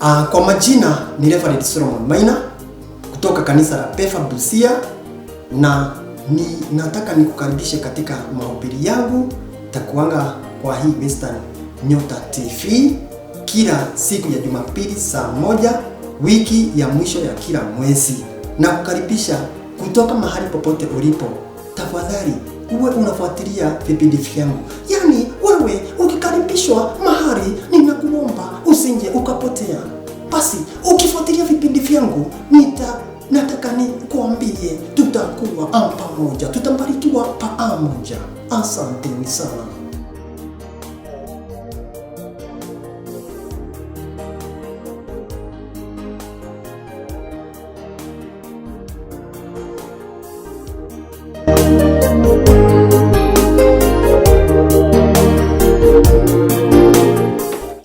Kwa majina ni Reverend Solomon Maina kutoka kanisa la Pefa Busia, na nataka nikukaribishe katika mahubiri yangu takuanga kwa hii Western Nyota TV kila siku ya Jumapili saa 1 wiki ya mwisho ya kila mwezi. Na kukaribisha kutoka mahali popote ulipo, tafadhali uwe unafuatilia vipindi vyangu. Yaani wewe ukikaribishwa mahali, ninakuomba usije ukapotea. Basi ukifuatilia vipindi vyangu, nataka nikuambie tutakuwa pamoja, tutambarikiwa pamoja. Asanteni sana.